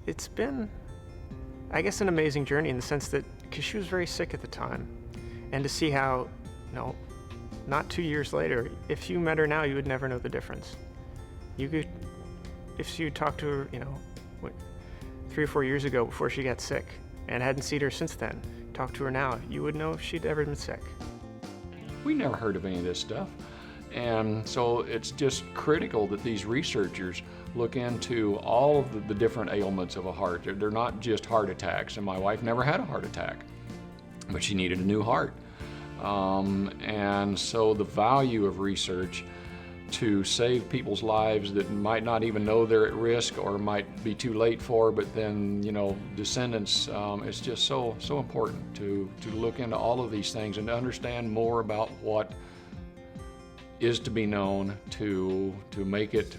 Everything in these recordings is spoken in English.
it's been, I guess, an amazing journey in the sense that, because she was very sick at the time, and to see how, not 2 years later, if you met her now, you would never know the difference. You could, if you talked to her, 3 or 4 years ago before she got sick, and hadn't seen her since then, talk to her now, you would know if she'd ever been sick. We never heard of any of this stuff. And so it's just critical that these researchers look into all of the different ailments of a heart. They're not just heart attacks, and my wife never had a heart attack, but she needed a new heart. And so the value of research to save people's lives that might not even know they're at risk or might be too late for, but then, descendants, it's just so important to look into all of these things and to understand more about what is to be known to make it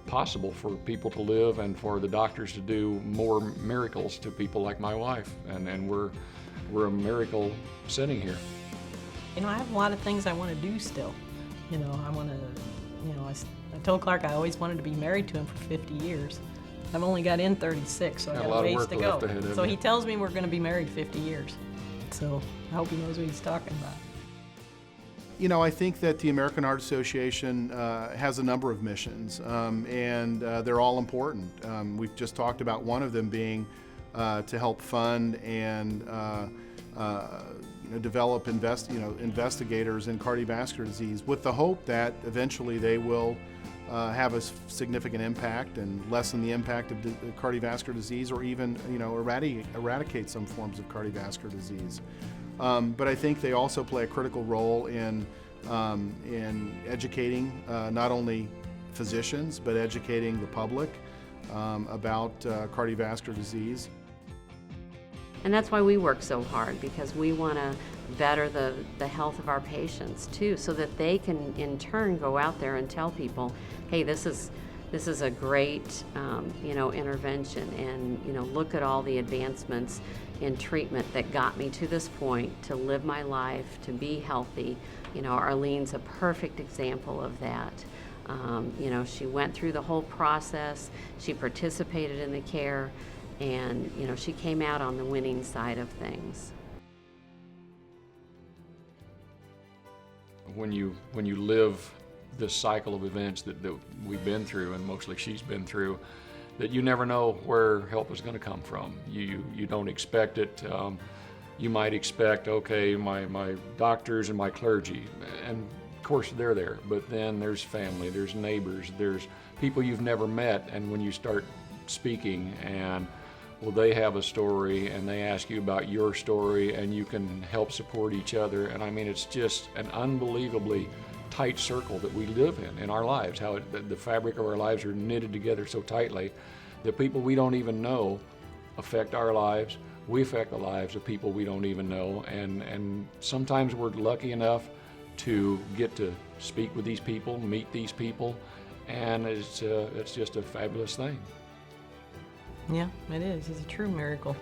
possible for people to live and for the doctors to do more miracles to people like my wife. And we're a miracle sitting here. I have a lot of things I want to do still. I want to, I told Clarke I always wanted to be married to him for 50 years. I've only got in 36, so I got a ways to go. So he tells me we're going to be married 50 years. So I hope he knows what he's talking about. I think that the American Heart Association has a number of missions, and they're all important. We've just talked about one of them being to help fund and develop investigators in cardiovascular disease, with the hope that eventually they will have a significant impact and lessen the impact of cardiovascular disease, or even eradicate some forms of cardiovascular disease. But I think they also play a critical role in educating not only physicians, but educating the public about cardiovascular disease. And that's why we work so hard, because we want to better the health of our patients too, so that they can in turn go out there and tell people, hey, this is a great intervention, and look at all the advancements in treatment that got me to this point, to live my life, to be healthy. Arlene's a perfect example of that. She went through the whole process, she participated in the care, and she came out on the winning side of things. When you live this cycle of events that we've been through, and mostly she's been through, that you never know where help is going to come from. You don't expect it. You might expect, okay, my doctors and my clergy, and of course they're there, but then there's family, there's neighbors, there's people you've never met, and when you start speaking, and they have a story and they ask you about your story, and you can help support each other. And I mean, it's just an unbelievably tight circle that we live in our lives, how the fabric of our lives are knitted together so tightly that people we don't even know affect our lives. We affect the lives of people we don't even know, and sometimes we're lucky enough to get to speak with these people, meet these people, and it's just a fabulous thing. Yeah, it is. It's a true miracle.